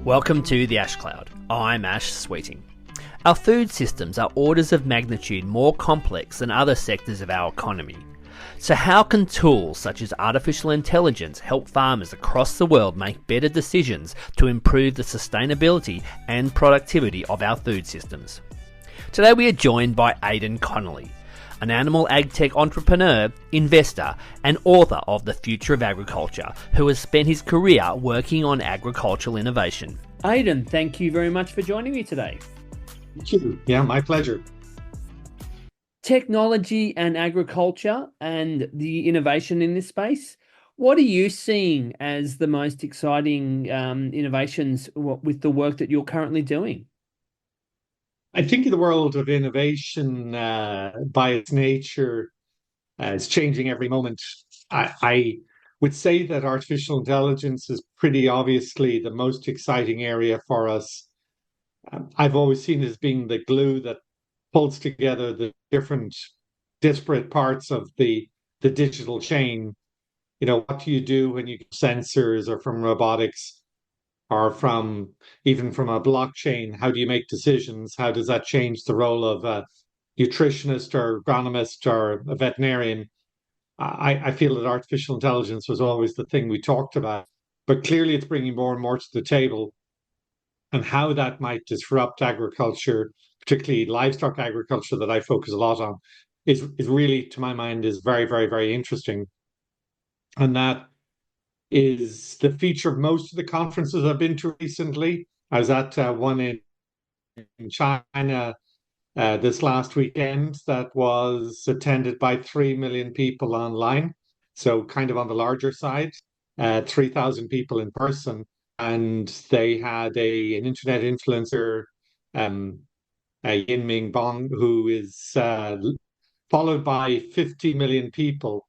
Welcome to the Ash Cloud. I'm Ash Sweeting. Our food systems are orders of magnitude more complex than other sectors of our economy. So how can tools such as artificial intelligence help farmers across the world make better decisions to improve the sustainability and productivity of our food systems? Today we are joined by Aidan Connolly, an animal agtech entrepreneur, investor, and author of The Future of Agriculture, who has spent his career working on agricultural innovation. Aidan, thank you very much for joining me today. Thank you. Yeah, my pleasure. Technology and agriculture and the innovation in this space. What are you seeing as the most exciting innovations with the work that you're currently doing? I think the world of innovation, by its nature, is changing every moment. I would say that artificial intelligence is pretty obviously the most exciting area for us. I've always seen it as being the glue that pulls together the different disparate parts of the digital chain. You know, what do you do when you get sensors or from robotics or from even from a blockchain? How do you make decisions? How does that change the role of a nutritionist or agronomist or a veterinarian? I feel that artificial intelligence was always the thing we talked about, but clearly it's bringing more and more to the table, and how that might disrupt agriculture, particularly livestock agriculture that I focus a lot on, is really, to my mind, is very, very, very interesting. And that is the feature of most of the conferences I've been to recently. I was at one in China this last weekend that was attended by 3 million people online. So kind of on the larger side, 3,000 people in person. And they had an internet influencer, um, Yin Bong, who is followed by 50 million people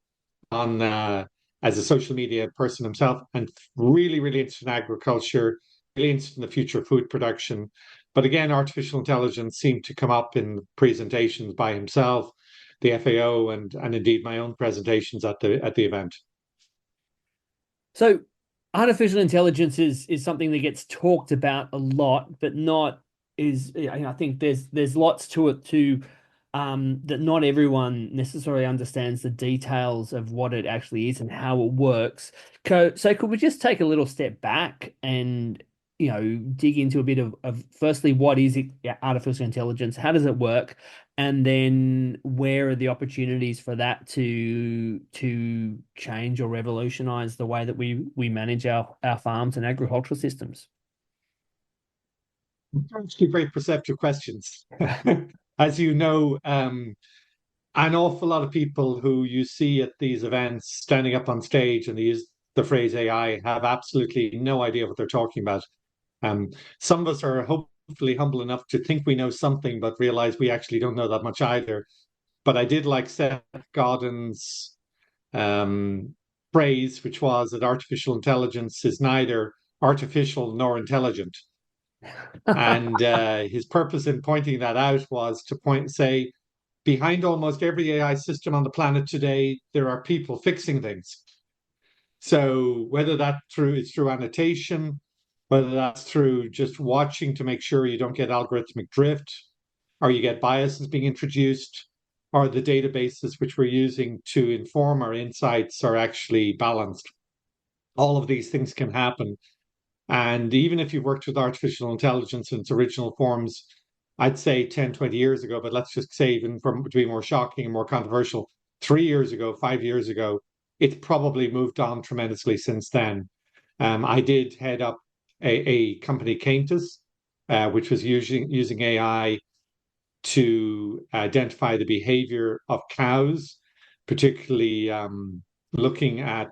on as a social media person himself, and really, really interested in agriculture, really interested in the future of food production. But again, artificial intelligence seemed to come up in presentations by himself, the FAO, and indeed my own presentations at the event. So artificial intelligence is something that gets talked about a lot, but not is, I think there's lots to it too, that not everyone necessarily understands the details of what it actually is and how it works. So could we just take a little step back and, dig into a bit of firstly, what is artificial intelligence? How does it work? And then where are the opportunities for that to change or revolutionize the way that we manage our farms and agricultural systems? Actually, very perceptive questions. As you know, an awful lot of people who you see at these events standing up on stage and they use the phrase AI have absolutely no idea what they're talking about. Some of us are hopefully humble enough to think we know something, but realize we actually don't know that much either. But I did like Seth Godin's phrase, which was that artificial intelligence is neither artificial nor intelligent. And his purpose in pointing that out was to say, behind almost every AI system on the planet today, there are people fixing things. So whether it's through annotation, whether that's through just watching to make sure you don't get algorithmic drift, or you get biases being introduced, or the databases which we're using to inform our insights are actually balanced. All of these things can happen. And even if you've worked with artificial intelligence in its original forms, I'd say 10, 20 years ago, but let's just say even to be more shocking and more controversial, 3 years ago, 5 years ago, it's probably moved on tremendously since then. I did head up a company, Caintus, which was using AI to identify the behavior of cows, particularly looking at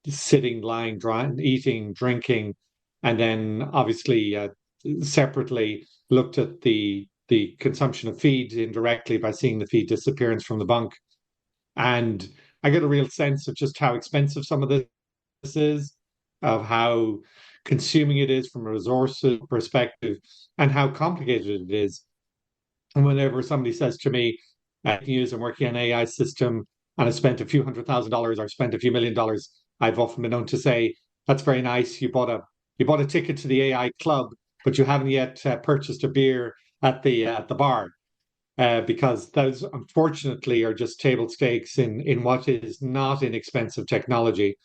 sitting, lying, eating, drinking, and then obviously separately looked at the consumption of feed indirectly by seeing the feed disappearance from the bunk. And I get a real sense of just how expensive some of this is, of how consuming it is from a resources perspective, and how complicated it is. And whenever somebody says to me, I can use I'm working on an AI system and I spent a few $100,000 or spent a few $1 million, I've often been known to say, that's very nice. You bought you bought a ticket to the AI club, but you haven't yet purchased a beer at the bar, because those unfortunately are just table stakes in what is not inexpensive technology.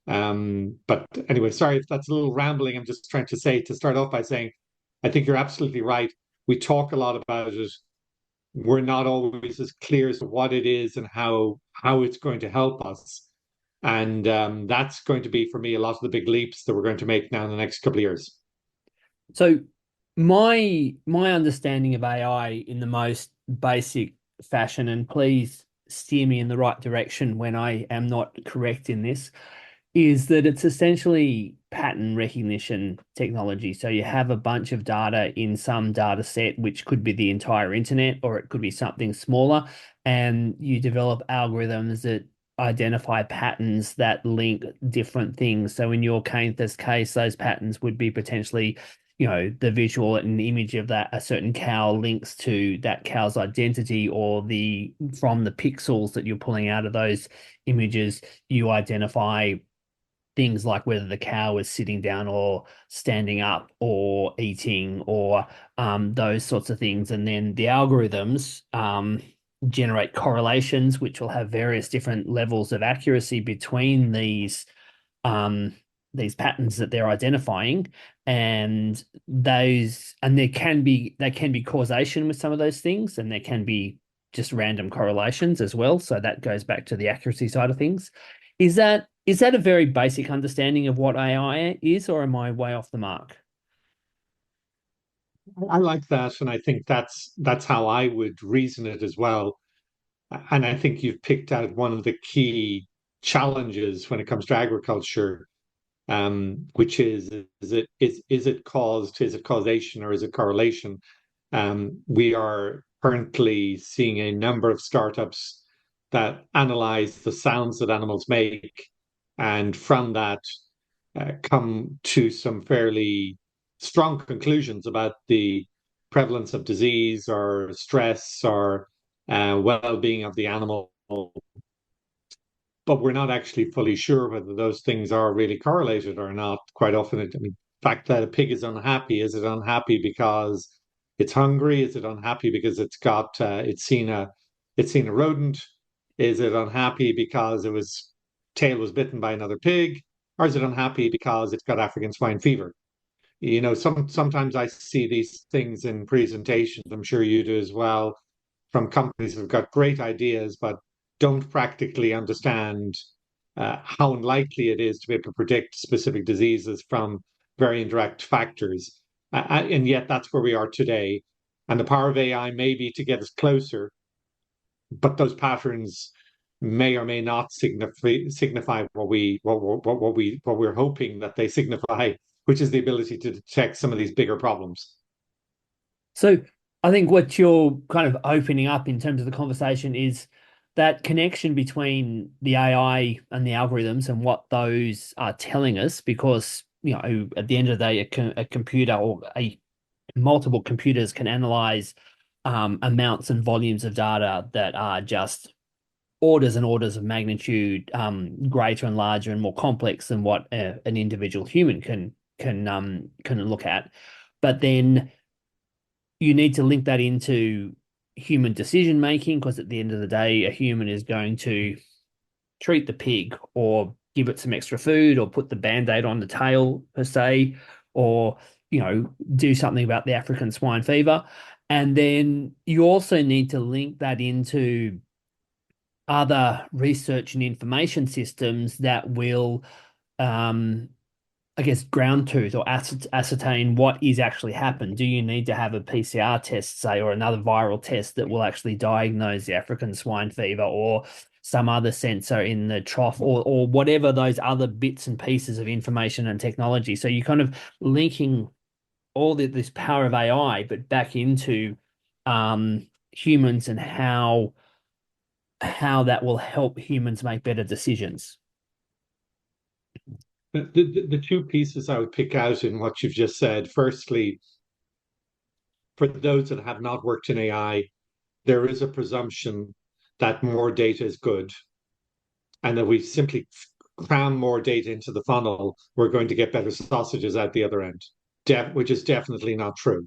But anyway, sorry if that's a little rambling. I'm just trying to say, to start off by saying, I think you're absolutely right. We talk a lot about it. We're not always as clear as to what it is and how it's going to help us. And that's going to be for me a lot of the big leaps that we're going to make now in the next couple of years. So my understanding of AI in the most basic fashion, and please steer me in the right direction when I am not correct in this, is that it's essentially pattern recognition technology. So you have a bunch of data in some data set, which could be the entire internet or it could be something smaller, and you develop algorithms that identify patterns that link different things. So in your case, those patterns would be potentially, the visual and image of that a certain cow links to that cow's identity, or the from the pixels that you're pulling out of those images, you identify things like whether the cow is sitting down or standing up or eating, or those sorts of things. And then the algorithms generate correlations, which will have various different levels of accuracy between um, these patterns that they're identifying. And there can be causation with some of those things, and there can be just random correlations as well. So that goes back to the accuracy side of things. Is that a very basic understanding of what AI is, or am I way off the mark? I like that, and I think that's how I would reason it as well. And I think you've picked out one of the key challenges when it comes to agriculture, which is it causation or is it correlation? We are currently seeing a number of startups that analyze the sounds that animals make, and from that come to some fairly strong conclusions about the prevalence of disease or stress or well-being of the animal, but we're not actually fully sure whether those things are really correlated or not. Quite often, I mean, the fact that a pig is unhappy, is it unhappy because it's hungry? Is it unhappy because it's seen a rodent? Is it unhappy because it was tail was bitten by another pig? Or is it unhappy because it's got African swine fever? Sometimes I see these things in presentations, I'm sure you do as well, from companies who've got great ideas but don't practically understand how unlikely it is to be able to predict specific diseases from very indirect factors. And yet that's where we are today. And the power of AI may be to get us closer, but those patterns may or may not signify what we're hoping that they signify, which is the ability to detect some of these bigger problems. So I think what you're kind of opening up in terms of the conversation is that connection between the AI and the algorithms and what those are telling us, because at the end of the day, a computer or a multiple computers can analyze amounts and volumes of data that are just orders and orders of magnitude greater and larger and more complex than what an individual human can look at. But then you need to link that into human decision making, because at the end of the day, a human is going to treat the pig or give it some extra food or put the band-aid on the tail per se, or do something about the African swine fever. And then you also need to link that into other research and information systems that will um, I guess, ground truth or ascertain what is actually happened. Do you need to have a PCR test, say, or another viral test that will actually diagnose the African swine fever, or some other sensor in the trough, or whatever those other bits and pieces of information and technology? So you're kind of linking this power of AI, but back into humans, and how that will help humans make better decisions. The two pieces I would pick out in what you've just said. Firstly, for those that have not worked in AI, there is a presumption that more data is good, and that we simply cram more data into the funnel, we're going to get better sausages at the other end, which is definitely not true.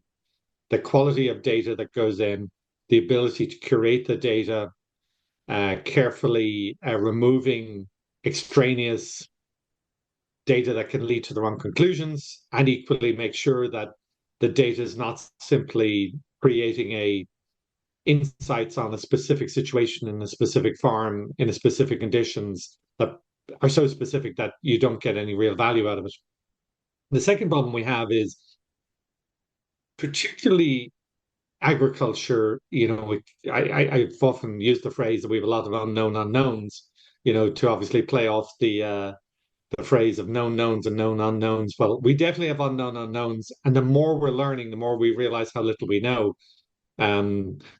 The quality of data that goes in, the ability to curate the data, carefully removing extraneous data that can lead to the wrong conclusions, and equally make sure that the data is not simply creating a insights on a specific situation in a specific farm in a specific conditions that are so specific that you don't get any real value out of it. The second problem we have is particularly agriculture. I've often used the phrase that we have a lot of unknown unknowns, to obviously play off the phrase of known knowns and known unknowns. Well, we definitely have unknown unknowns, and the more we're learning, the more we realize how little we know.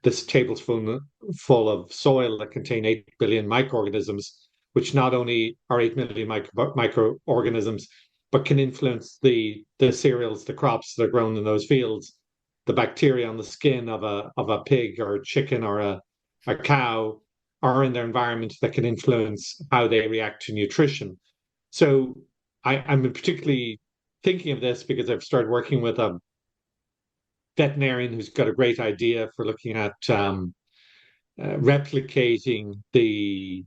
This table's full of soil that contain 8 billion microorganisms, which not only are 8 million microorganisms, but can influence the cereals, the crops that are grown in those fields, the bacteria on the skin of a pig or a chicken or a cow are in their environment that can influence how they react to nutrition. So I'm particularly thinking of this because I've started working with a veterinarian who's got a great idea for looking at replicating the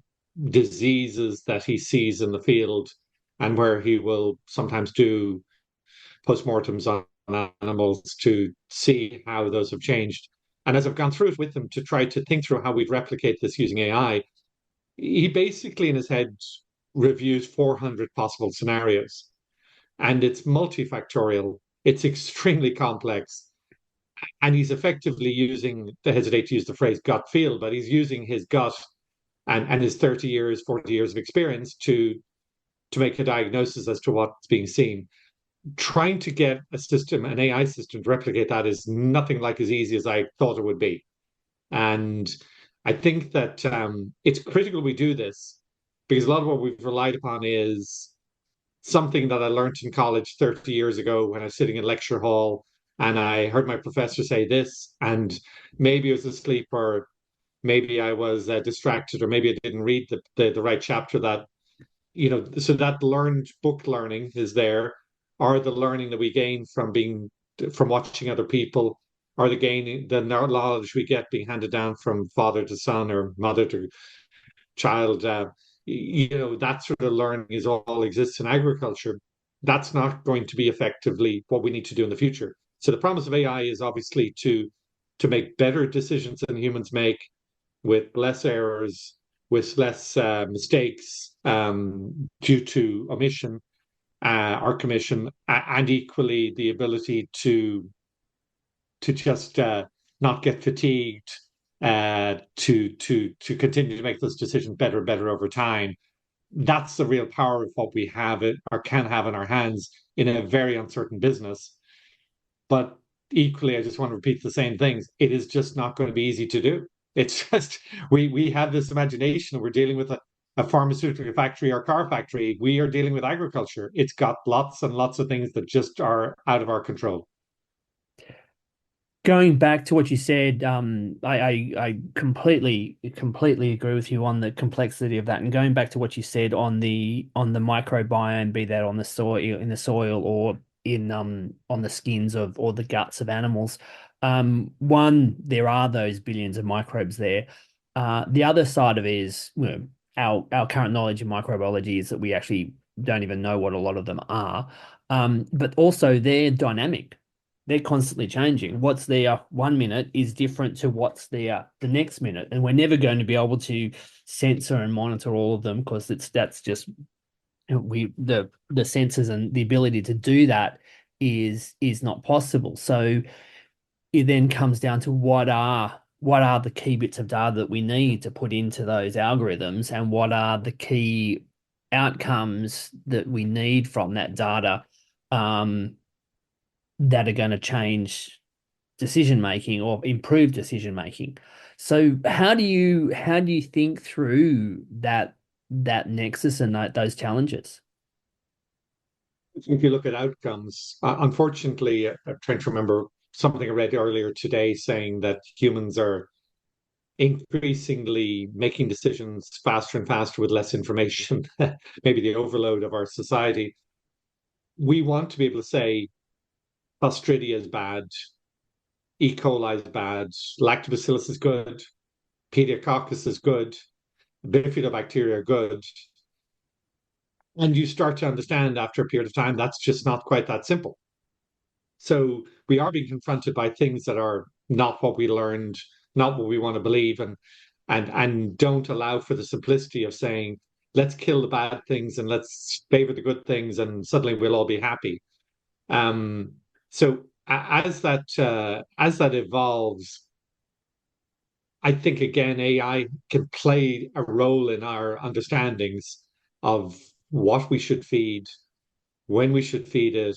diseases that he sees in the field, and where he will sometimes do postmortems on animals to see how those have changed. And as I've gone through it with him to try to think through how we'd replicate this using AI, he basically in his head reviews 400 possible scenarios. And it's multifactorial, it's extremely complex. And he's effectively using, I hesitate to use the phrase gut feel, but he's using his gut and his 30 years, 40 years of experience to make a diagnosis as to what's being seen. Trying to get a system, an AI system, to replicate that is nothing like as easy as I thought it would be. And I think that it's critical we do this, because a lot of what we've relied upon is something that I learned in college 30 years ago when I was sitting in lecture hall and I heard my professor say this, and maybe I was asleep, or maybe I was distracted, or maybe I didn't read the right chapter. So that learned book learning is there, or the learning that we gain from watching other people, or the knowledge we get being handed down from father to son or mother to child. That sort of learning is all exists in agriculture. That's not going to be effectively what we need to do in the future. So the promise of AI is obviously to make better decisions than humans make, with less errors, with less mistakes due to omission or commission, and equally the ability to just not get fatigued, to continue to make those decisions better and better over time. That's the real power of what we have it or can have in our hands in a very uncertain business. But equally, I just want to repeat the same things. It is just not going to be easy to do. It's just we have this imagination. We're dealing with a pharmaceutical factory or car factory. We are dealing with agriculture. It's got lots and lots of things that just are out of our control. Going back to what you said, I completely agree with you on the complexity of that. And going back to what you said on the microbiome, be that on the soil, in the soil, or in on the skins of or the guts of animals. One, there are those billions of microbes there. The other side of it is, our current knowledge of microbiology is that we actually don't even know what a lot of them are. But also they're dynamic, they're constantly changing. What's there 1 minute is different to what's there the next minute, and we're never going to be able to censor and monitor all of them, because that's just the sensors and the ability to do that is not possible. So it then comes down to what are the key bits of data that we need to put into those algorithms, and what are the key outcomes that we need from that data, um, that are going to change decision making or improve decision making. So how do you think through that nexus and those challenges? If you look at outcomes, unfortunately, I'm trying to remember something I read earlier today saying that humans are increasingly making decisions faster and faster with less information, maybe the overload of our society. We want to be able to say Clostridia is bad, E. coli is bad, Lactobacillus is good, Pediococcus is good, Bifidobacteria are good. And you start to understand after a period of time that's just not quite that simple. So we are being confronted by things that are not what we learned, not what we want to believe, and don't allow for the simplicity of saying, let's kill the bad things and let's favor the good things, and suddenly we'll all be happy. As that evolves, I think again AI can play a role in our understandings of what we should feed, when we should feed it,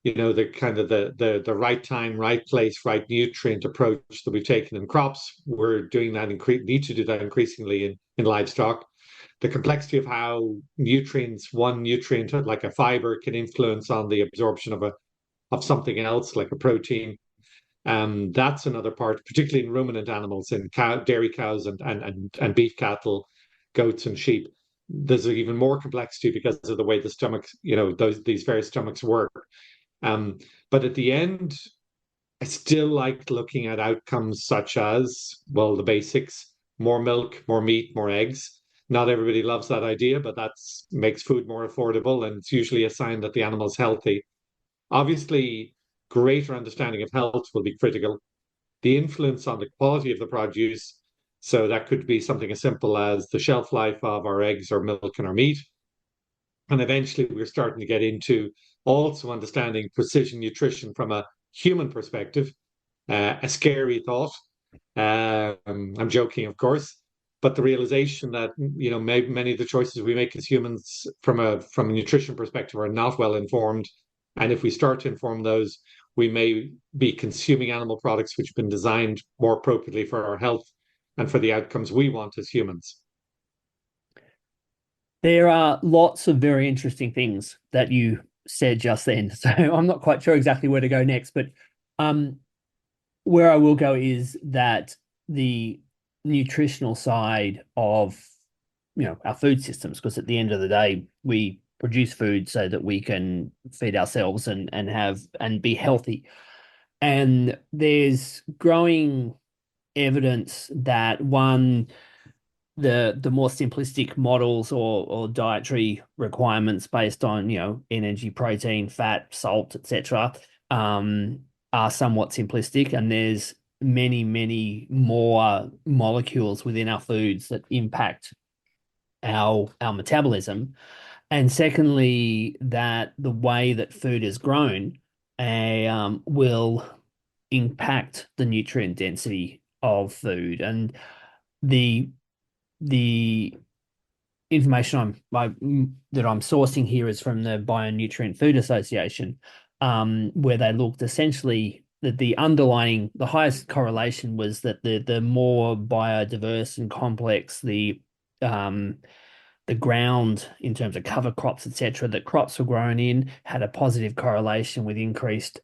the kind of the right time, right place, right nutrient approach that we've taken in crops. We're doing that, need to do that increasingly in livestock. The complexity of how one nutrient like a fiber can influence on the absorption of something else like a protein. That's another part, particularly in ruminant animals, in dairy cows and beef cattle, goats and sheep. There's even more complexity because of the way the stomachs, these various stomachs work. Um, but at the end, I still like looking at outcomes such as, well, the basics: more milk, more meat, more eggs. Not everybody loves that idea, but that makes food more affordable, and it's usually a sign that the animal's healthy. Obviously, greater understanding of health will be critical. The influence on the quality of the produce. So that could be something as simple as the shelf life of our eggs or milk and our meat. And eventually we're starting to get into also understanding precision nutrition from a human perspective, a scary thought. I'm joking, of course, but the realization that many of the choices we make as humans from a nutrition perspective are not well informed, and if we start to inform those, we may be consuming animal products which have been designed more appropriately for our health and for the outcomes we want as humans. There are lots of very interesting things that you said just then. So I'm not quite sure exactly where to go next, but um, where I will go is that the nutritional side of our food systems, because at the end of the day, we produce food so that we can feed ourselves and have and be healthy. And there's growing evidence that the more simplistic models or dietary requirements based on energy, protein, fat, salt, etc., are somewhat simplistic, and there's many more molecules within our foods that impact our metabolism. And secondly, that the way that food is grown will impact the nutrient density of food. And the the information that I'm sourcing here is from the Bionutrient Food Association, where they looked essentially that the highest correlation was that the more biodiverse and complex the ground in terms of cover crops, etc., that crops were grown in had a positive correlation with increased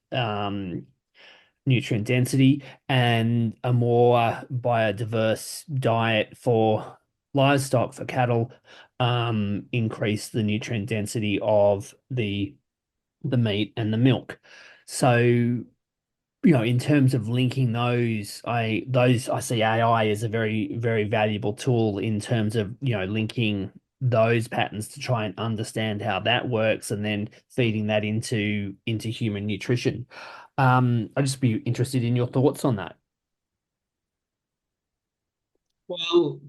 nutrient density, and a more biodiverse diet for livestock, for cattle, increase the nutrient density of the meat and the milk. So, in terms of linking I see AI as a very valuable tool in terms of, linking those patterns to try and understand how that works and then feeding that into human nutrition. I'd just be interested in your thoughts on that. Well,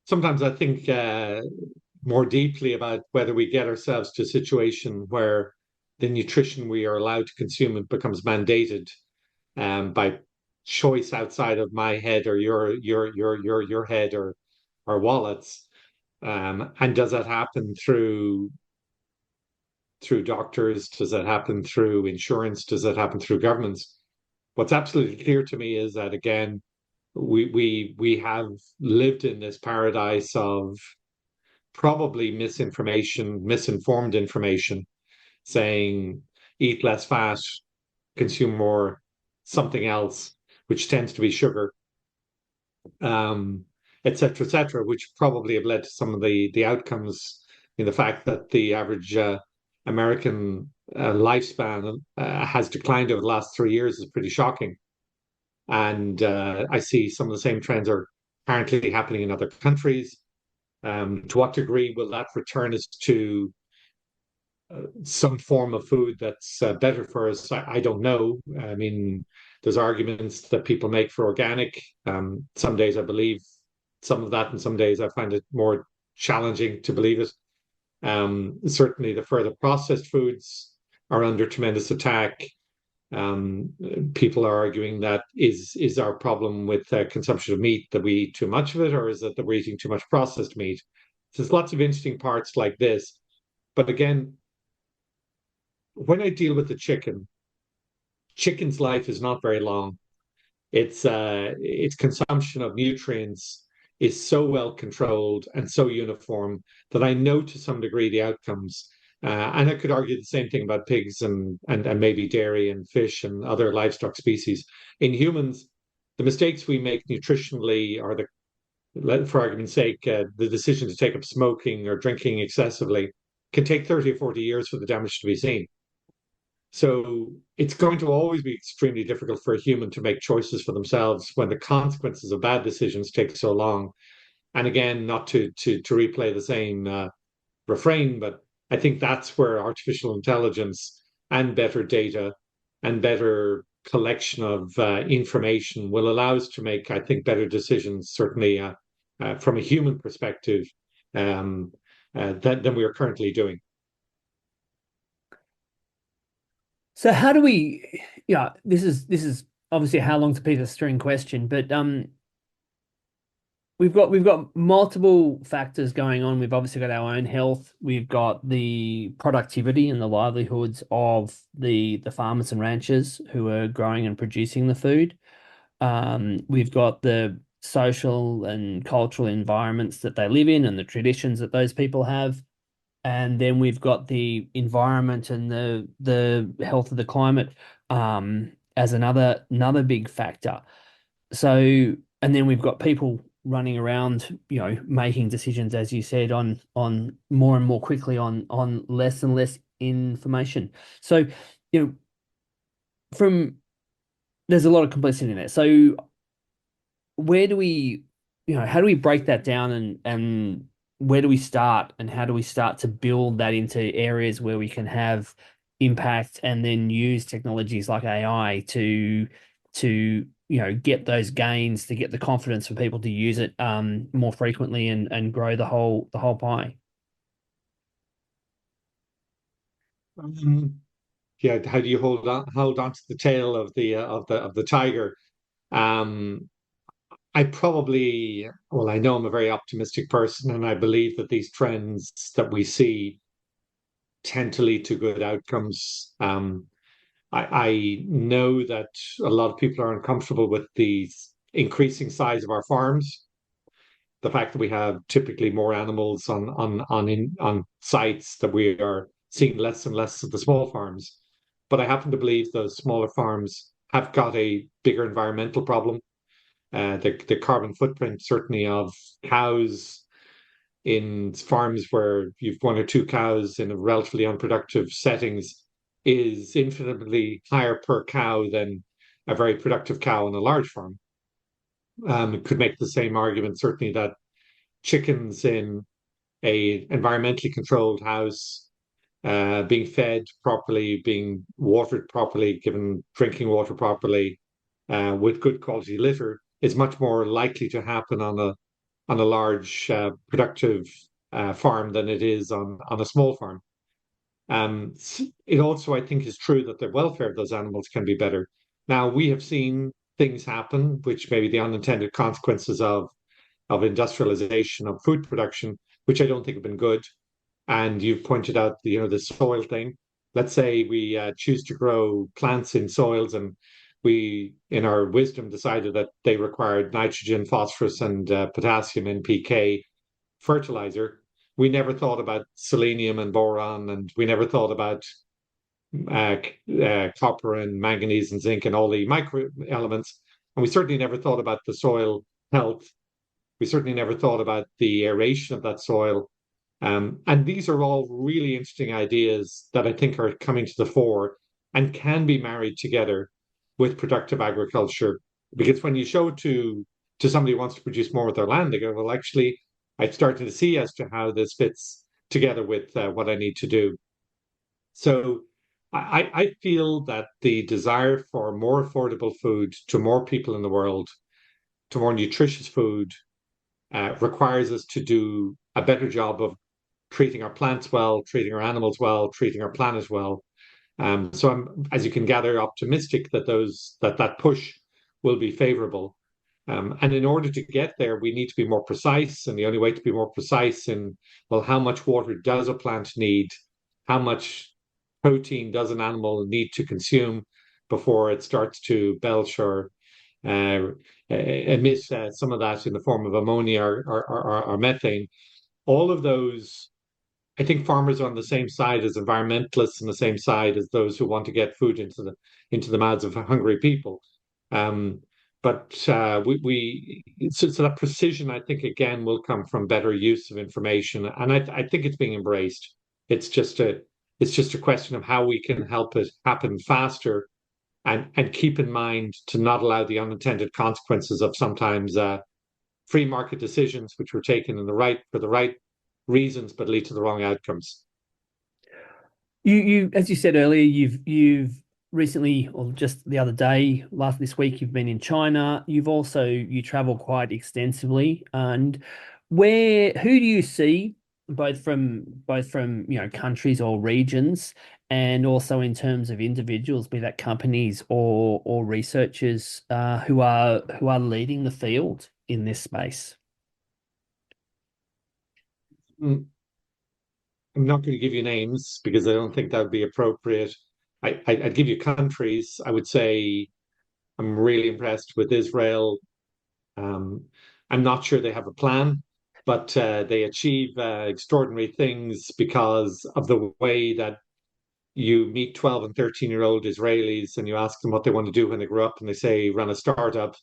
sometimes I think more deeply about whether we get ourselves to a situation where the nutrition we are allowed to consume becomes mandated by choice outside of my head or your head or wallets. And does that happen through doctors? Does that happen through insurance? Does that happen through governments? What's absolutely clear to me is that again, we have lived in this paradise of probably misinformed information, saying eat less fat, consume more something else, which tends to be sugar. um, et cetera, et cetera, which probably have led to some of the outcomes in the fact that the average American lifespan has declined over the last 3 years is pretty shocking. And I see some of the same trends are currently happening in other countries. To what degree will that return us to some form of food that's better for us? I don't know. I mean, there's arguments that people make for organic. Some days I believe some of that, and some days I find it more challenging to believe it. Certainly, the further processed foods are under tremendous attack. Um, People are arguing that is our problem with consumption of meat that we eat too much of it, or is it that we're eating too much processed meat? So there's lots of interesting parts like this. But again, when I deal with the chicken's life is not very long. Its consumption of nutrients is so well controlled and so uniform that I know to some degree the outcomes. And I could argue the same thing about pigs and maybe dairy and fish and other livestock species. In humans, the mistakes we make nutritionally are for argument's sake, the decision to take up smoking or drinking excessively can take 30 or 40 years for the damage to be seen. So it's going to always be extremely difficult for a human to make choices for themselves when the consequences of bad decisions take so long. And again, not to replay the same refrain, but I think that's where artificial intelligence and better data and better collection of information will allow us to make, I think, better decisions, certainly from a human perspective, um, than we are currently doing. So how do we, yeah, this is obviously how long's a piece of string question, but we've got multiple factors going on. We've obviously got our own health. We've got the productivity and the livelihoods of the farmers and ranchers who are growing and producing the food. We've got the social and cultural environments that they live in and the traditions that those people have. And then we've got the environment and the health of the climate as another big factor. So, and then we've got people running around, making decisions, as you said, on more and more quickly on less and less information. So, you know, from there's a lot of complexity in there. So where do we, how do we break that down and where do we start and how do we start to build that into areas where we can have impact and then use technologies like AI to get those gains, to get the confidence for people to use it more frequently and grow the whole pie. Um, yeah, how do you hold on to the tail of the tiger? Um, I probably, well, I know I'm a very optimistic person, and I believe that these trends that we see tend to lead to good outcomes. I know that a lot of people are uncomfortable with the increasing size of our farms, the fact that we have typically more animals on sites, that we are seeing less and less of the small farms. But I happen to believe those smaller farms have got a bigger environmental problem. The carbon footprint certainly of cows in farms where you've one or two cows in a relatively unproductive settings is infinitely higher per cow than a very productive cow on a large farm. It could make the same argument certainly that chickens in a environmentally controlled house, being fed properly, being watered properly, given drinking water properly, with good quality litter, is much more likely to happen on a large productive farm than it is on a small farm. It also, I think, is true that the welfare of those animals can be better. Now, we have seen things happen, which may be the unintended consequences of industrialization of food production, which I don't think have been good. And you've pointed out, the soil thing. Let's say we choose to grow plants in soils, and we, in our wisdom, decided that they required nitrogen, phosphorus, and potassium, NPK fertilizer. We never thought about selenium and boron, and we never thought about uh, copper and manganese and zinc and all the micro elements. And we certainly never thought about the soil health. We certainly never thought about the aeration of that soil. And these are all really interesting ideas that I think are coming to the fore and can be married together with productive agriculture. Because when you show it to somebody who wants to produce more with their land, they go, well, actually, I'm starting to see as to how this fits together with what I need to do. So I feel that the desire for more affordable food to more people in the world, to more nutritious food, requires us to do a better job of treating our plants well, treating our animals well, treating our planet well. So I'm, as you can gather, optimistic that that push will be favorable. And in order to get there, we need to be more precise. And the only way to be more precise in, well, how much water does a plant need? How much protein does an animal need to consume before it starts to belch or uh, emit some of that in the form of ammonia or methane? All of those, I think farmers are on the same side as environmentalists and the same side as those who want to get food into the mouths of hungry people. Um, but so that precision, I think, again, will come from better use of information, and I think it's being embraced. It's just a it's just a question of how we can help it happen faster and keep in mind to not allow the unintended consequences of sometimes free market decisions which were taken in the right for the right reasons but lead to the wrong outcomes. As you said earlier, you've recently, or just the other day, last this week, you've been in China. You travel quite extensively, and who do you see, both from countries or regions, and also in terms of individuals, be that companies or researchers, who are leading the field in this space? Mm, I'm not going to give you names because I don't think that would be appropriate. I'd give you countries. I would say I'm really impressed with Israel. Um, I'm not sure they have a plan, but they achieve extraordinary things because of the way that you meet 12 and 13-year-old Israelis and you ask them what they want to do when they grow up, and they say run a startup.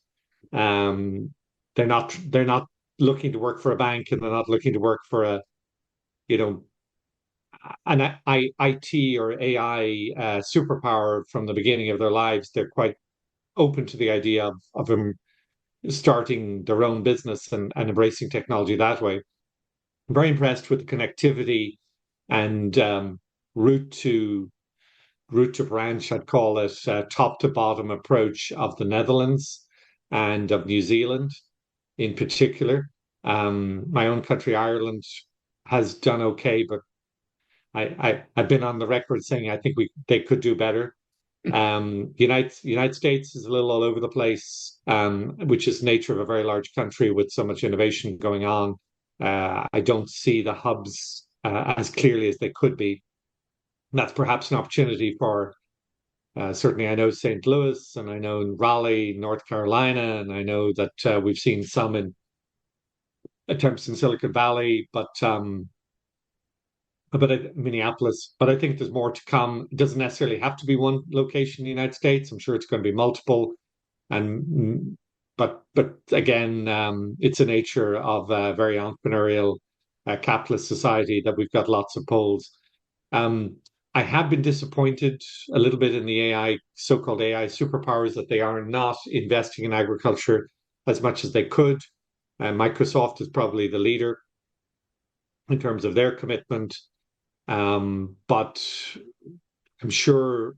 Um, they're not looking to work for a bank, and they're not looking to work for a you know an IT or AI superpower from the beginning of their lives. They're quite open to the idea of them starting their own business and embracing technology that way. I'm very impressed with the connectivity and route to route to branch, I'd call it, top to bottom approach of the Netherlands and of New Zealand in particular. My own country, Ireland, has done okay, but I've been on the record saying I think they could do better. United States is a little all over the place, which is the nature of a very large country with so much innovation going on. I don't see the hubs as clearly as they could be. And that's perhaps an opportunity for certainly. I know St. Louis, and I know in Raleigh, North Carolina, and I know that we've seen some in attempts in Silicon Valley, but Minneapolis. But I think there's more to come. It doesn't necessarily have to be one location in the United States. I'm sure it's going to be multiple. And but again, it's a nature of a very entrepreneurial, capitalist society that we've got lots of polls. Um, I have been disappointed a little bit in the AI, so-called AI superpowers, that they are not investing in agriculture as much as they could. Microsoft is probably the leader in terms of their commitment. But I'm sure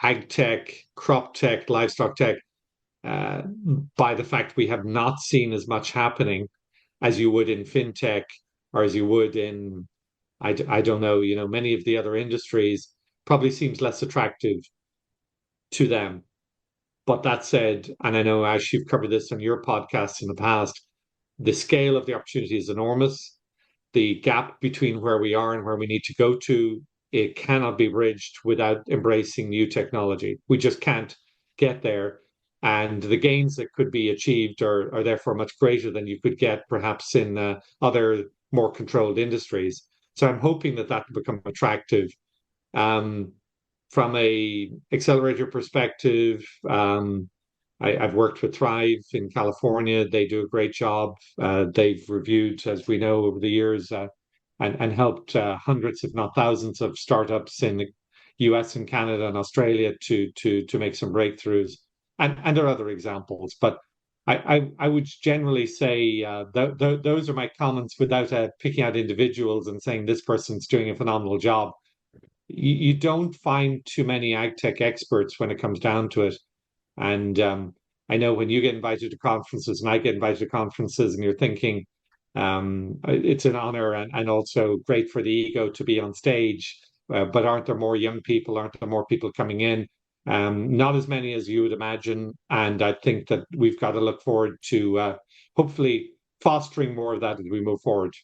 ag tech, crop tech, livestock tech, uh, by the fact we have not seen as much happening as you would in fintech or as you would in, I don't know, many of the other industries, probably seems less attractive to them. But that said, and I know, Ash, you've covered this on your podcast in the past, the scale of the opportunity is enormous. The gap between where we are and where we need to go to, it cannot be bridged without embracing new technology. We just can't get there. And the gains that could be achieved are therefore much greater than you could get perhaps in other more controlled industries. So I'm hoping that that will become attractive. Um, from a accelerator perspective, I've worked with Thrive in California. They do a great job. They've reviewed, as we know, over the years, and helped hundreds, if not thousands, of startups in the US and Canada and Australia to make some breakthroughs. And there are other examples, but I would generally say those are my comments without picking out individuals and saying this person's doing a phenomenal job. You don't find too many ag tech experts when it comes down to it. And I know when you get invited to conferences and I get invited to conferences, and you're thinking it's an honor and also great for the ego to be on stage. But aren't there more young people? Aren't there more people coming in? Not as many as you would imagine. And I think that we've got to look forward to hopefully fostering more of that as we move forward.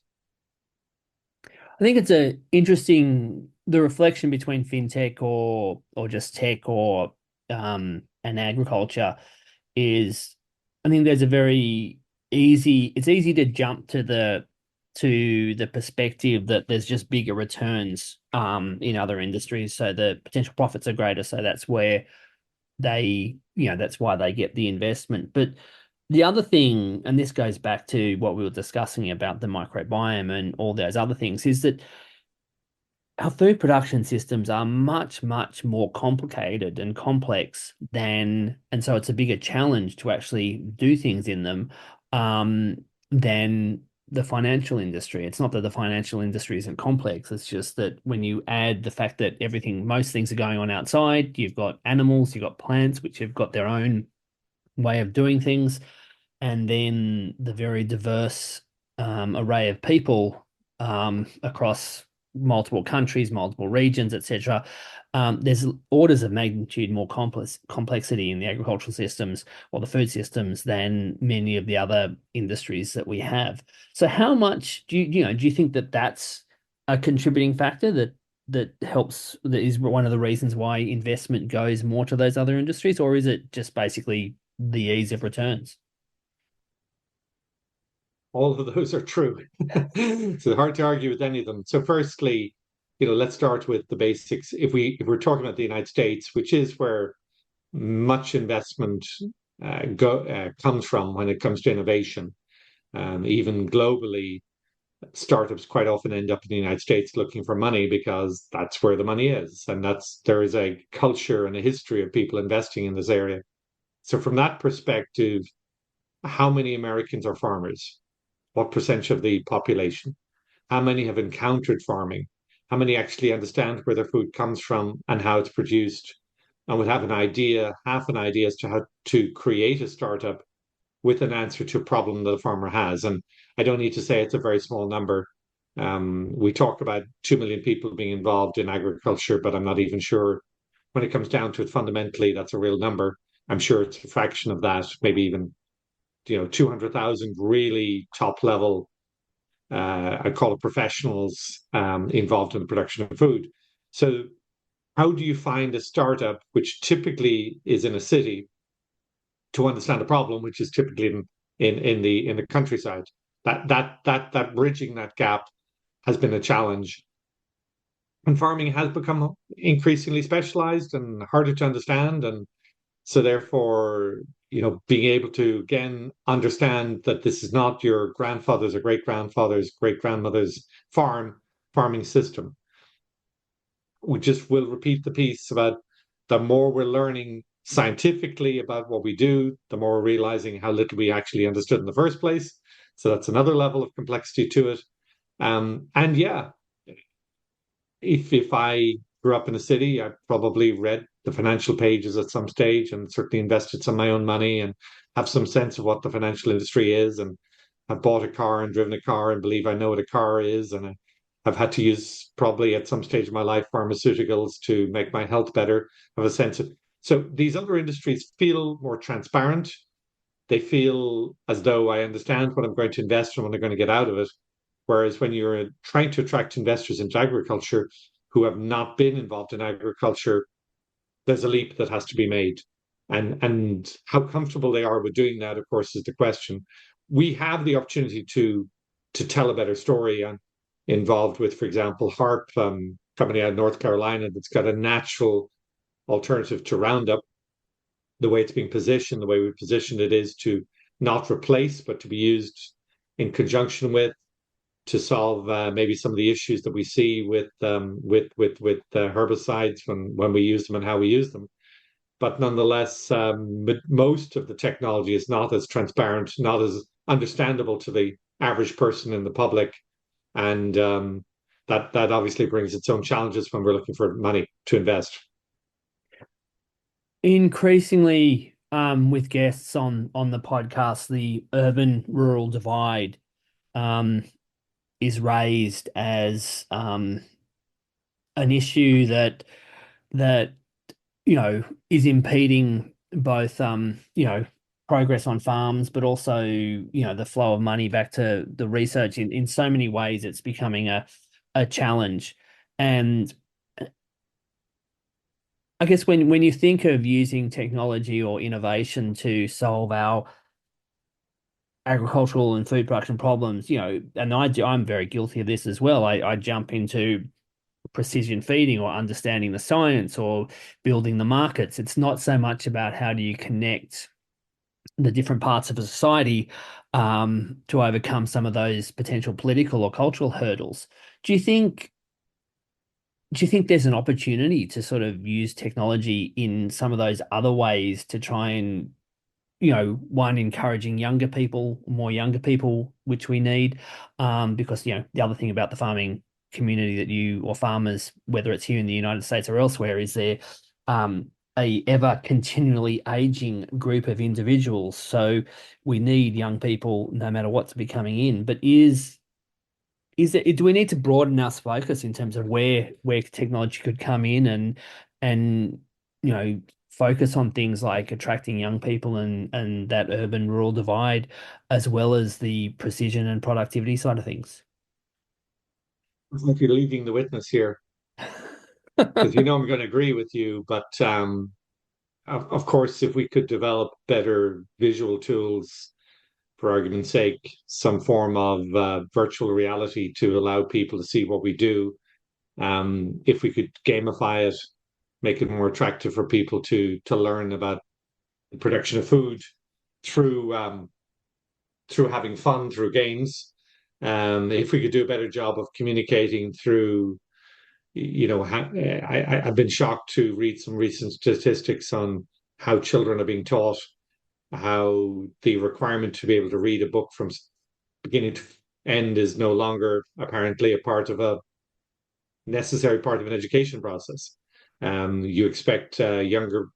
I think it's a interesting the reflection between fintech or just tech or and agriculture is I think there's a very it's easy to jump to the perspective that there's just bigger returns in other industries. So the potential profits are greater. So that's where that's why they get the investment. But the other thing, and this goes back to what we were discussing about the microbiome and all those other things, is that our food production systems are much, much more complicated and complex and so it's a bigger challenge to actually do things in them than the financial industry. It's not that the financial industry isn't complex, it's just that when you add the fact that most things are going on outside, you've got animals, you've got plants, which have got their own way of doing things, and then the very diverse array of people across multiple countries, multiple regions, etc. There's orders of magnitude more complexity in the agricultural systems or the food systems than many of the other industries that we have. So, how much do you think that that's a contributing factor that is one of the reasons why investment goes more to those other industries, or is it just basically the ease of returns? All of those are true. So hard to argue with any of them. So firstly, let's start with the basics. If we're talking about the United States, which is where much investment comes from when it comes to innovation, even globally, startups quite often end up in the United States looking for money because that's where the money is, and there is a culture and a history of people investing in this area. So from that perspective, how many Americans are farmers? What percentage of the population? How many have encountered farming? How many actually understand where their food comes from and how it's produced? And would have half an idea as to how to create a startup with an answer to a problem that a farmer has. And I don't need to say it's a very small number. We talk about 2 million people being involved in agriculture, but I'm not even sure when it comes down to it, fundamentally, that's a real number. I'm sure it's a fraction of that, maybe even 200,000 really top level, I call it professionals involved in the production of food. So, how do you find a startup which typically is in a city to understand a problem, which is typically in the countryside? That bridging that gap has been a challenge, and farming has become increasingly specialized and harder to understand, and so therefore, being able to again understand that this is not your grandfather's or great grandfather's great grandmother's farming system. We just will repeat the piece about the more we're learning scientifically about what we do, the more we're realizing how little we actually understood in the first place. So that's another level of complexity to it. And yeah, if I grew up in a city, I probably read the financial pages at some stage and certainly invested some of my own money and have some sense of what the financial industry is. And I've bought a car and driven a car and believe I know what a car is. And I've had to use probably at some stage of my life pharmaceuticals to make my health better. I have a sense of so these other industries feel more transparent. They feel as though I understand what I'm going to invest and what I'm going to get out of it. Whereas when you're trying to attract investors into agriculture who have not been involved in agriculture, there's a leap that has to be made. And how comfortable they are with doing that, of course, is the question. We have the opportunity to tell a better story. I'm involved with, for example, Harp, company out of North Carolina that's got a natural alternative to Roundup the way it's being positioned, the way we positioned it is to not replace, but to be used in conjunction with to solve maybe some of the issues that we see with herbicides when we use them and how we use them. But nonetheless, most of the technology is not as transparent, not as understandable to the average person in the public, and that obviously brings its own challenges when we're looking for money to invest. Increasingly, with guests on the podcast, the urban rural divide um, is raised as an issue that is impeding both progress on farms, but also the flow of money back to the research. In so many ways, it's becoming a challenge. And I guess when you think of using technology or innovation to solve our agricultural and food production problems, and I'm very guilty of this as well. I jump into precision feeding or understanding the science or building the markets. It's not so much about how do you connect the different parts of a society to overcome some of those potential political or cultural hurdles. Do you think do you think there's an opportunity to sort of use technology in some of those other ways to try and, one, encouraging more younger people, which we need, because, the other thing about the farming community that or farmers, whether it's here in the United States or elsewhere, is they're a ever continually aging group of individuals. So we need young people no matter what's becoming in. But do we need to broaden our focus in terms of where technology could come in and focus on things like attracting young people and that urban rural divide, as well as the precision and productivity side of things? It's like you're leading the witness here, because I'm going to agree with you. But of course, if we could develop better visual tools, for argument's sake, some form of virtual reality to allow people to see what we do, if we could gamify it, make it more attractive for people to learn about the production of food through through having fun through games. If we could do a better job of communicating through, I've been shocked to read some recent statistics on how children are being taught, how the requirement to be able to read a book from beginning to end is no longer apparently a part of a necessary part of an education process. You expect younger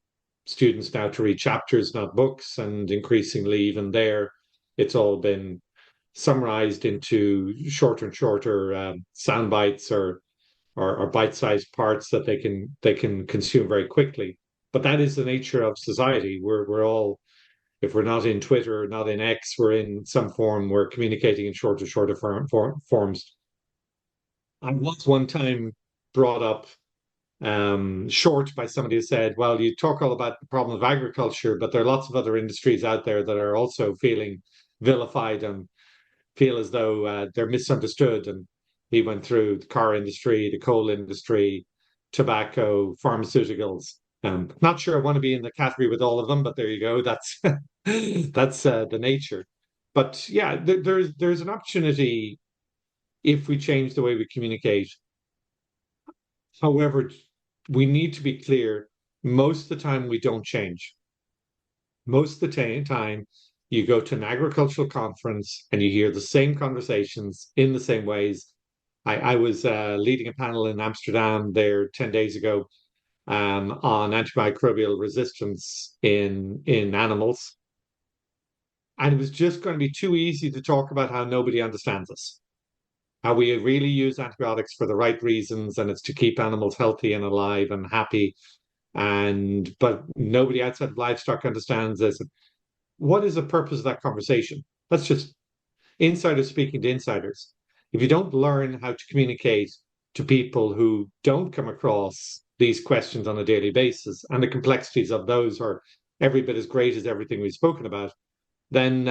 students now to read chapters, not books, and increasingly, even there, it's all been summarized into shorter and shorter sound bites or bite-sized parts that they can consume very quickly. But that is the nature of society. We're all, if we're not in Twitter, not in X, we're in some form. We're communicating in shorter forms. I was one time brought up short by somebody who said, well, you talk all about the problem of agriculture, but there are lots of other industries out there that are also feeling vilified and feel as though they're misunderstood. And he went through the car industry, the coal industry, tobacco, pharmaceuticals. Not sure I want to be in the category with all of them, but there you go. That's that's the nature. But yeah, there's an opportunity if we change the way we communicate. However, we need to be clear. Most of the time, we don't change. Most of the time, you go to an agricultural conference and you hear the same conversations in the same ways. I was leading a panel in Amsterdam there 10 days ago on antimicrobial resistance in animals. And it was just going to be too easy to talk about how nobody understands us, how we really use antibiotics for the right reasons, and it's to keep animals healthy and alive and happy. And but nobody outside of livestock understands this. What is the purpose of that conversation? That's just insiders speaking to insiders. If you don't learn how to communicate to people who don't come across these questions on a daily basis, and the complexities of those are every bit as great as everything we've spoken about, then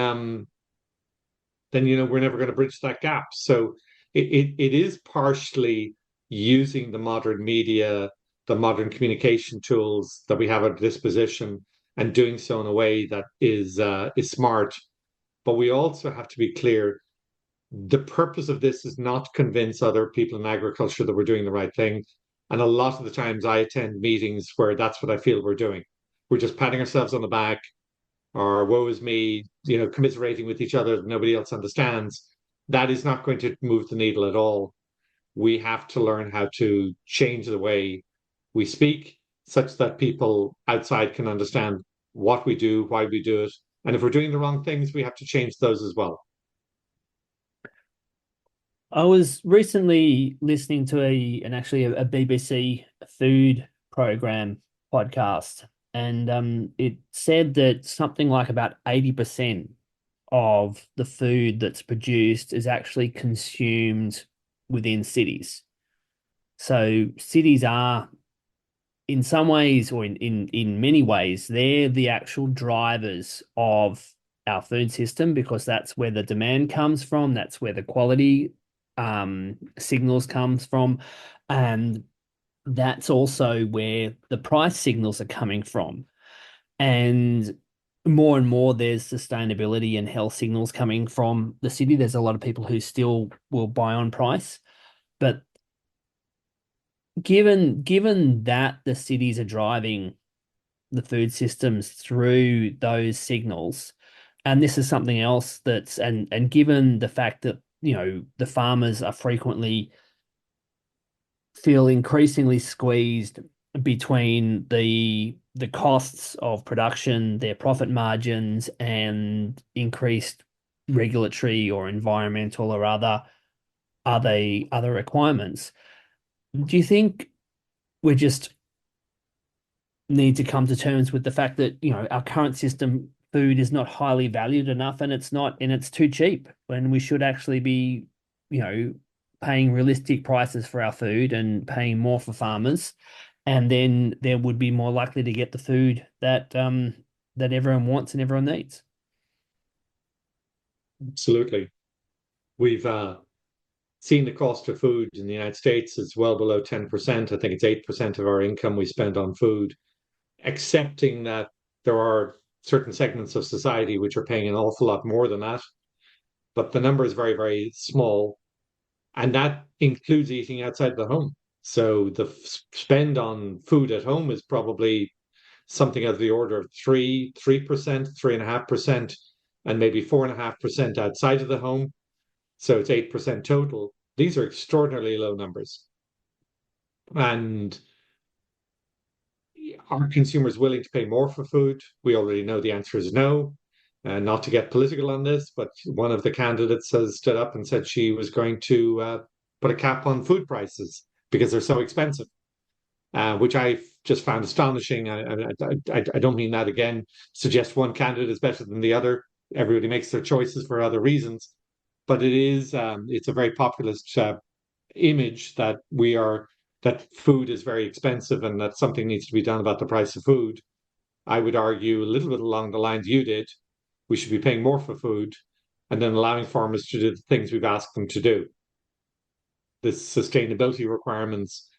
we're never going to bridge that gap. So it is partially using the modern media, the modern communication tools that we have at disposition, and doing so in a way that is smart. But we also have to be clear. The purpose of this is not to convince other people in agriculture that we're doing the right thing. And a lot of the times I attend meetings where that's what I feel we're doing. We're just patting ourselves on the back or woe is me, commiserating with each other that nobody else understands. That is not going to move the needle at all. We have to learn how to change the way we speak such that people outside can understand what we do, why we do it. And if we're doing the wrong things, we have to change those as well. I was recently listening to a BBC food program podcast, and it said that something like about 80% of the food that's produced is actually consumed within cities. So cities are, in some ways, or in many ways, they're the actual drivers of our food system because that's where the demand comes from, that's where the quality signals comes from, and that's also where the price signals are coming from. And more, there's sustainability and health signals coming from the city. There's a lot of people who still will buy on price, but given that the cities are driving the food systems through those signals, and this is something else and given the fact that the farmers are frequently feel increasingly squeezed between the costs of production, their profit margins, and increased regulatory or environmental or other requirements. Do you think we just need to come to terms with the fact that our current system food is not highly valued enough, and it's too cheap when we should actually be you know paying realistic prices for our food and paying more for farmers, and then there would be more likely to get the food that everyone wants and everyone needs. Absolutely. We've seen the cost of food in the United States is well below 10%. I think it's 8% of our income we spend on food, accepting that there are certain segments of society which are paying an awful lot more than that. But the number is very, very small. And that includes eating outside the home. So the spend on food at home is probably something of the order of 3%, 3.5%, and maybe 4.5% outside of the home. So it's 8% total. These are extraordinarily low numbers. And are consumers willing to pay more for food? We already know the answer is no. Not to get political on this, but one of the candidates has stood up and said she was going to put a cap on food prices because they're so expensive, which I just found astonishing. I don't mean that again, suggest one candidate is better than the other. Everybody makes their choices for other reasons, but it's a very populist image that food is very expensive and that something needs to be done about the price of food. I would argue a little bit along the lines you did. We should be paying more for food and then allowing farmers to do the things we've asked them to do. The sustainability requirements,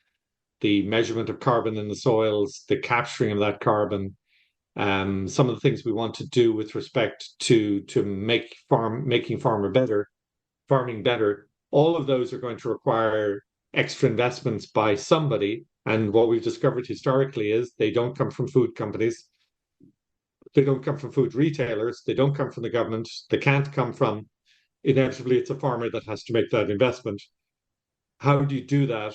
the measurement of carbon in the soils, the capturing of that carbon, some of the things we want to do with respect to making farming better. All of those are going to require extra investments by somebody. And what we've discovered historically is they don't come from food companies. They don't come from food retailers. They don't come from the government. They can't come from, inevitably, it's a farmer that has to make that investment. How do you do that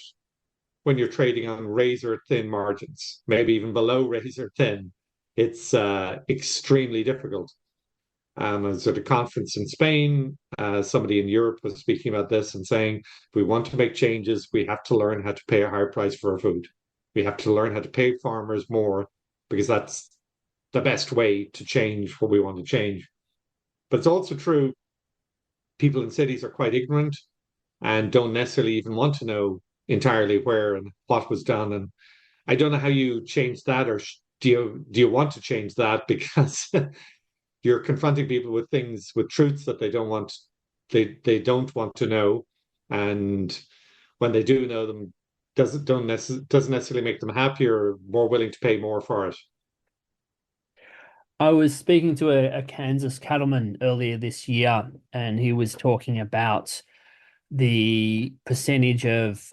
when you're trading on razor thin margins, maybe even below razor thin? It's extremely difficult. I was at a conference in Spain. Somebody in Europe was speaking about this and saying, if we want to make changes, we have to learn how to pay a higher price for our food. We have to learn how to pay farmers more because that's the best way to change what we want to change. But it's also true, people in cities are quite ignorant and don't necessarily even want to know entirely where and what was done. And I don't know how you change that, or do you want to change that because you're confronting people with things with truths that they don't want to know, and when they do know them, doesn't necessarily make them happier or more willing to pay more for it. I was speaking to a Kansas cattleman earlier this year, and he was talking about the percentage of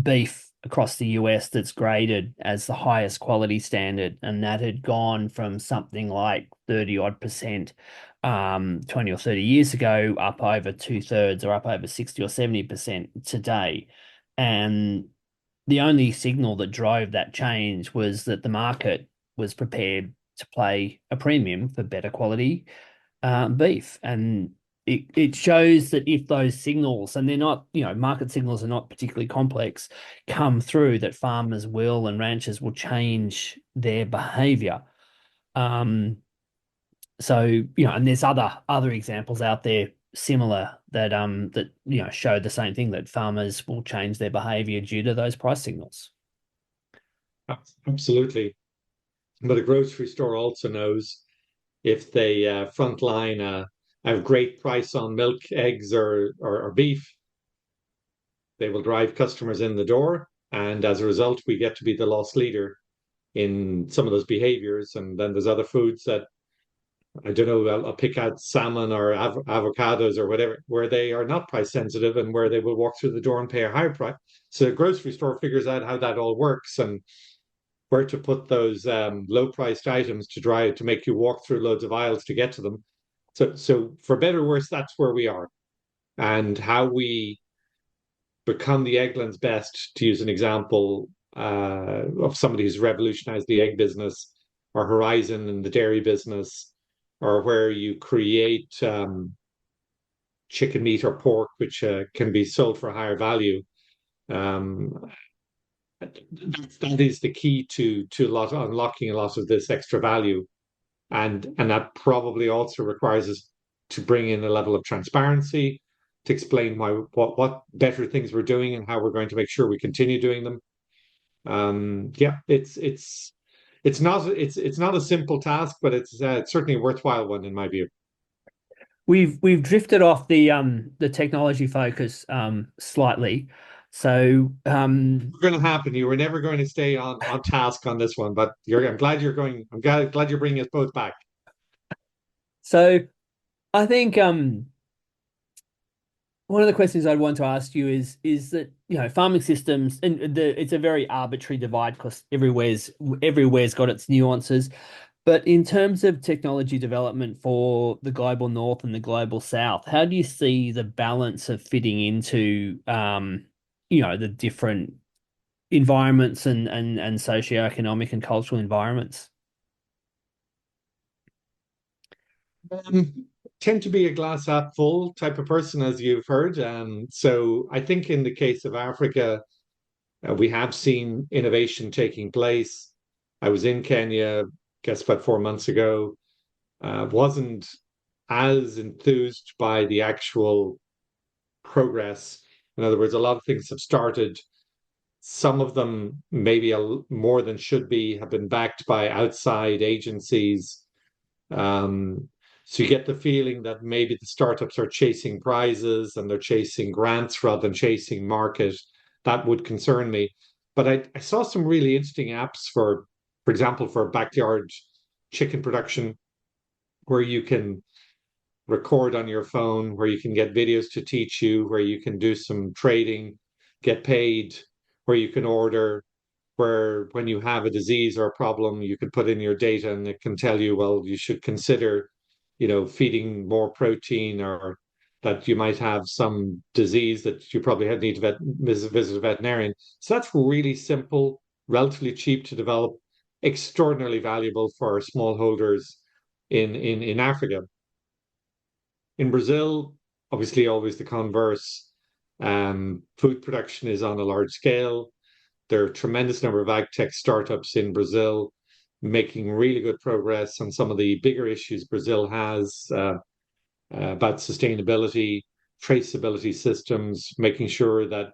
beef across the US that's graded as the highest quality standard, and that had gone from something like 30 odd percent 20 or 30 years ago up over two-thirds or up over 60 or 70% today. And the only signal that drove that change was that the market was prepared to pay a premium for better quality beef. And it shows that if those signals, and they're not, market signals are not particularly complex, come through, that farmers will and ranchers will change their behavior. Um, so, and there's other examples out there similar that show the same thing, that farmers will change their behavior due to those price signals. Absolutely. But a grocery store also knows if they frontline a great price on milk, eggs, or beef, they will drive customers in the door. And as a result, we get to be the loss leader in some of those behaviors. And then there's other foods that I don't know, I'll pick out salmon or avocados or whatever, where they are not price sensitive and where they will walk through the door and pay a higher price. So the grocery store figures out how that all works and where to put those low priced items to drive to make you walk through loads of aisles to get to them. So for better or worse, that's where we are. And how we become the Eggland's best, to use an example of somebody who's revolutionized the egg business, or Horizon in the dairy business, or where you create chicken meat or pork, which can be sold for a higher value. Um, that is the key to unlocking a lot of this extra value, and that probably also requires us to bring in a level of transparency to explain what better things we're doing and how we're going to make sure we continue doing them. Yeah, it's not a simple task, but it's certainly a worthwhile one in my view. We've drifted off the technology focus slightly. So Going to happen. You were never going to stay on task on this one, but I'm glad you're going. I'm glad you're bringing us both back. so I think one of the questions I'd want to ask you is that, farming systems, and it's a very arbitrary divide because everywhere's got its nuances. But in terms of technology development for the global north and the global south, how do you see the balance of fitting into the different environments and socioeconomic and cultural environments? Tend to be a glass half full type of person, as you've heard. So I think in the case of Africa, we have seen innovation taking place. I was in Kenya, I guess about 4 months ago. Wasn't as enthused by the actual progress. In other words, a lot of things have started. Some of them, maybe more than should be, have been backed by outside agencies. Um, so you get the feeling that maybe the startups are chasing prizes and they're chasing grants rather than chasing market. That would concern me. But I saw some really interesting apps for example, for backyard chicken production, where you can record on your phone, where you can get videos to teach you, where you can do some trading, get paid, where you can order, where when you have a disease or a problem, you can put in your data and it can tell you, well, you should consider, feeding more protein, or that you might have some disease that you probably need to visit a veterinarian. So that's really simple, relatively cheap to develop, extraordinarily valuable for smallholders in Africa. In Brazil, obviously, always the converse. Food production is on a large scale. There are a tremendous number of ag tech startups in Brazil making really good progress on some of the bigger issues Brazil has about sustainability, traceability systems, making sure that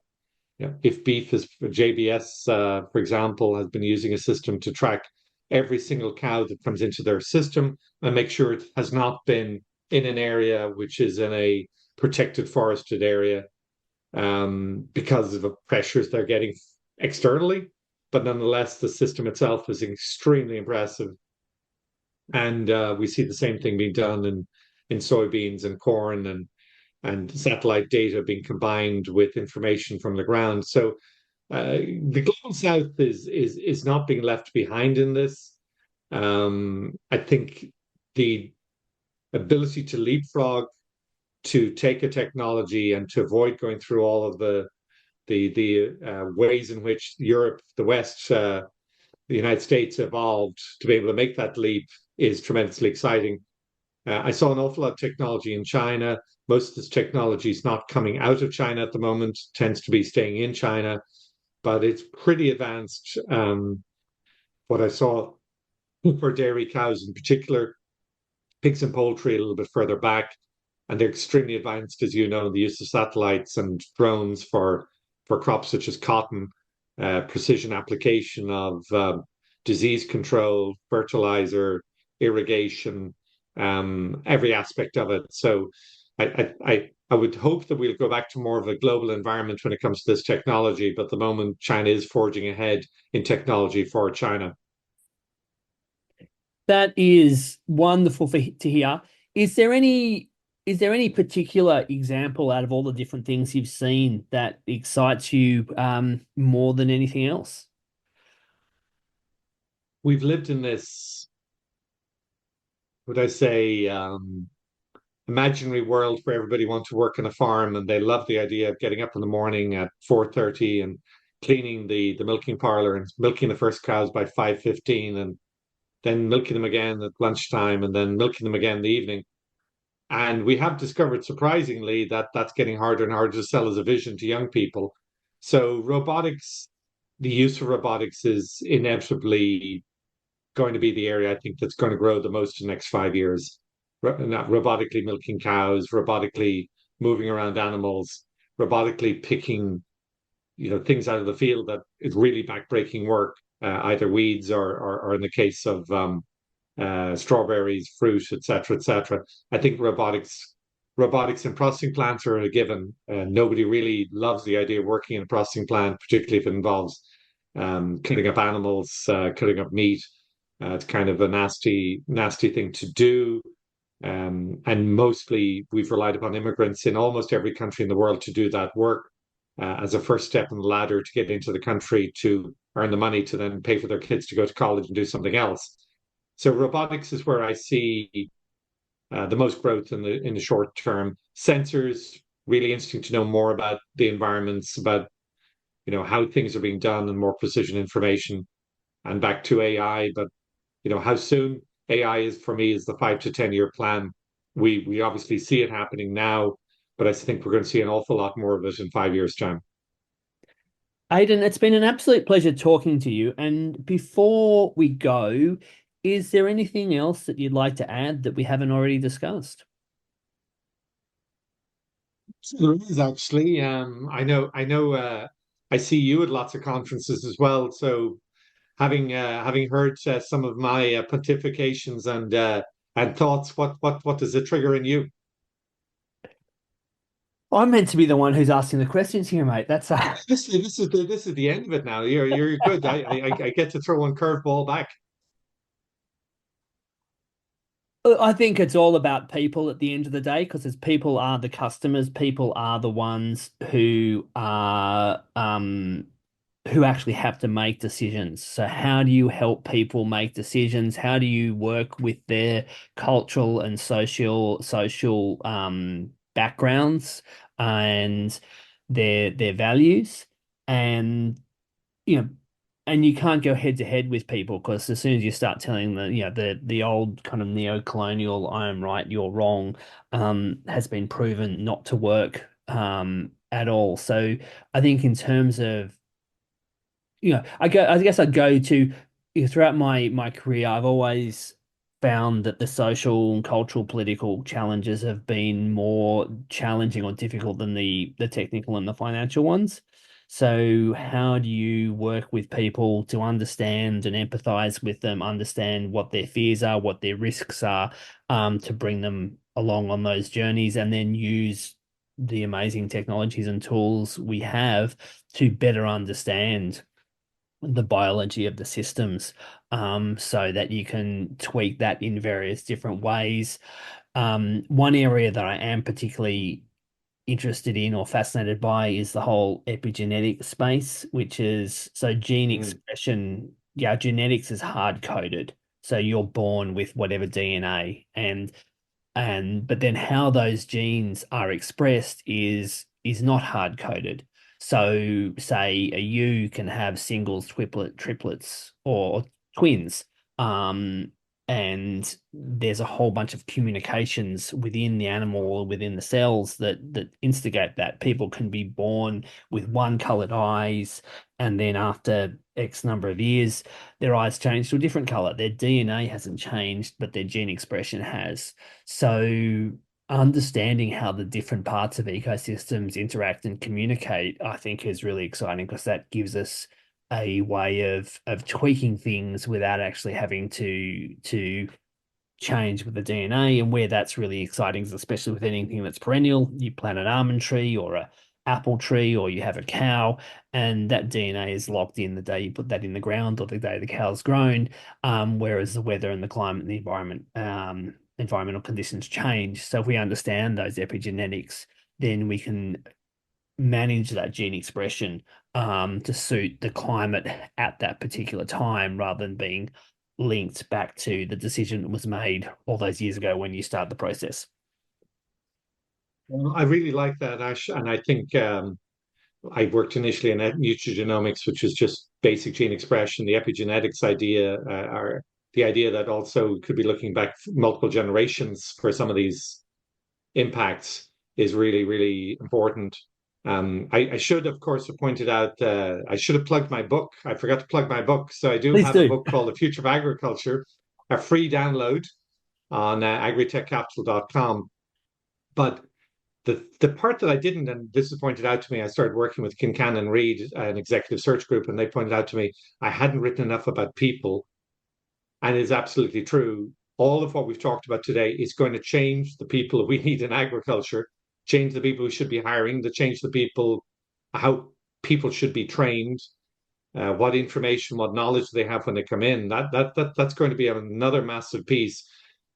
if beef is JBS, for example, has been using a system to track every single cow that comes into their system and make sure it has not been in an area which is in a protected forested area because of the pressures they're getting externally. But nonetheless, the system itself is extremely impressive. And we see the same thing being done in soybeans and corn and satellite data being combined with information from the ground. So the global south is not being left behind in this. I think the ability to leapfrog, to take a technology and to avoid going through all of the ways in which Europe, the West, the United States evolved to be able to make that leap is tremendously exciting. I saw an awful lot of technology in China. Most of this technology is not coming out of China at the moment, tends to be staying in China, but it's pretty advanced. What I saw for dairy cows in particular, pigs and poultry a little bit further back, and they're extremely advanced, as you know, the use of satellites and drones for crops such as cotton, precision application of disease control, fertilizer, irrigation, every aspect of it. So I would hope that we'll go back to more of a global environment when it comes to this technology. But at the moment, China is forging ahead in technology for China. That is wonderful to hear. Is there any is there any particular example out of all the different things you've seen that excites you more than anything else? We've lived in this, would I say, imaginary world where everybody wants to work on a farm and they love the idea of getting up in the morning at 4:30 and cleaning the milking parlor and milking the first cows by 5:15 and then milking them again at lunchtime and then milking them again in the evening. And we have discovered surprisingly that that's getting harder and harder to sell as a vision to young people. So robotics, the use of robotics is inevitably going to be the area I think that's going to grow the most in the next 5 years. Not robotically milking cows, robotically moving around animals, robotically picking things out of the field that is really backbreaking work, either weeds or in the case of strawberries, fruit, etc., etc. I think robotics and processing plants are a given. Nobody really loves the idea of working in a processing plant, particularly if it involves cutting up animals, cutting up meat. It's kind of a nasty, nasty thing to do. And mostly we've relied upon immigrants in almost every country in the world to do that work as a first step in the ladder to get into the country to earn the money to then pay for their kids to go to college and do something else. So robotics is where I see the most growth in the short term. Sensors, really interesting to know more about the environments, about how things are being done and more precision information. And back to AI, but how soon AI is for me is the 5 to 10 year plan. We obviously see it happening now, but I think we're going to see an awful lot more of it in 5 years' time. Aidan, it's been an absolute pleasure talking to you. And before we go, is there anything else that you'd like to add that we haven't already discussed? There is actually. I know. I see you at lots of conferences as well. So having heard some of my pontifications and thoughts, what does it trigger in you? I'm meant to be the one who's asking the questions here, mate. That's This is the end of it now. You're good. I get to throw one curveball back. I think it's all about people at the end of the day, because as people are the customers, people are the ones who actually have to make decisions. So how do you help people make decisions? How do you work with their cultural and social backgrounds and their values? And you know, and you can't go head to head with people, because as soon as you start telling the old kind of neo-colonial "I am right, you're wrong" has been proven not to work at all. So I think in terms of I guess I go to throughout my career, I've always found that the social and cultural political challenges have been more challenging or difficult than the technical and the financial ones. So how do you work with people to understand and empathize with them, understand what their fears are, what their risks are, to bring them along on those journeys, and then use the amazing technologies and tools we have to better understand the biology of the systems, so that you can tweak that in various different ways. One area that I am particularly interested in or fascinated by is the whole epigenetic space, which is so gene Mm. expression. Yeah, genetics is hard coded. So you're born with whatever DNA, and but then how those genes are expressed is not hard coded. So say a ewe can have singles, triplets, or twins. Um, and there's a whole bunch of communications within the animal or within the cells that instigate that. People can be born with one colored eyes, and then after X number of years, their eyes change to a different color. Their DNA hasn't changed, but their gene expression has. So understanding how the different parts of ecosystems interact and communicate, I think is really exciting because that gives us a way of tweaking things without actually having to change with the DNA. And where that's really exciting is especially with anything that's perennial. You plant an almond tree or a apple tree, or you have a cow, and that DNA is locked in the day you put that in the ground or the day the cow's grown. Whereas the weather and the climate and the environmental conditions change. So if we understand those epigenetics, then we can manage that gene expression to suit the climate at that particular time rather than being linked back to the decision that was made all those years ago when you start the process. Well, I really like that, Ash, and I think I worked initially in nutrigenomics, which is just basic gene expression. The epigenetics idea, or the idea that also could be looking back multiple generations for some of these impacts, is really, really important. I should, of course, have pointed out, I should have plugged my book. I forgot to plug my book. So I do Please have a do. book called The Future of Agriculture, a free download on agritechcapital.com. But the part that I didn't, and this is pointed out to me, I started working with Kincannon Reed, an executive search group, and they pointed out to me I hadn't written enough about people. And it's absolutely true. All of what we've talked about today is going to change the people we need in agriculture, change the people we should be hiring, to change the people, how people should be trained, what information, what knowledge they have when they come in. That's going to be another massive piece.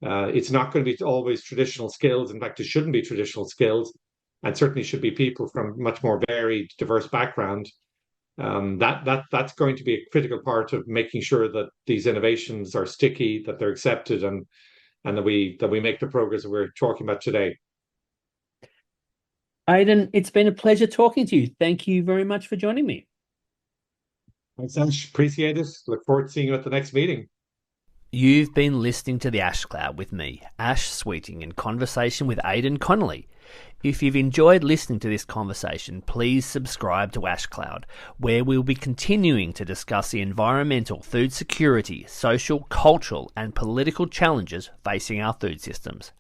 It's not going to be always traditional skills. In fact, it shouldn't be traditional skills, and certainly should be people from much more varied, diverse background. That's going to be a critical part of making sure that these innovations are sticky, that they're accepted, and that we make the progress that we're talking about today. Aidan, it's been a pleasure talking to you. Thank you very much for joining me. Thanks, Ash. Appreciate it. Look forward to seeing you at the next meeting. You've been listening to the Ash Cloud with me, Ash Sweeting, in conversation with Aidan Connolly. If you've enjoyed listening to this conversation, please subscribe to Ash Cloud, where we'll be continuing to discuss the environmental, food security, social, cultural, and political challenges facing our food systems.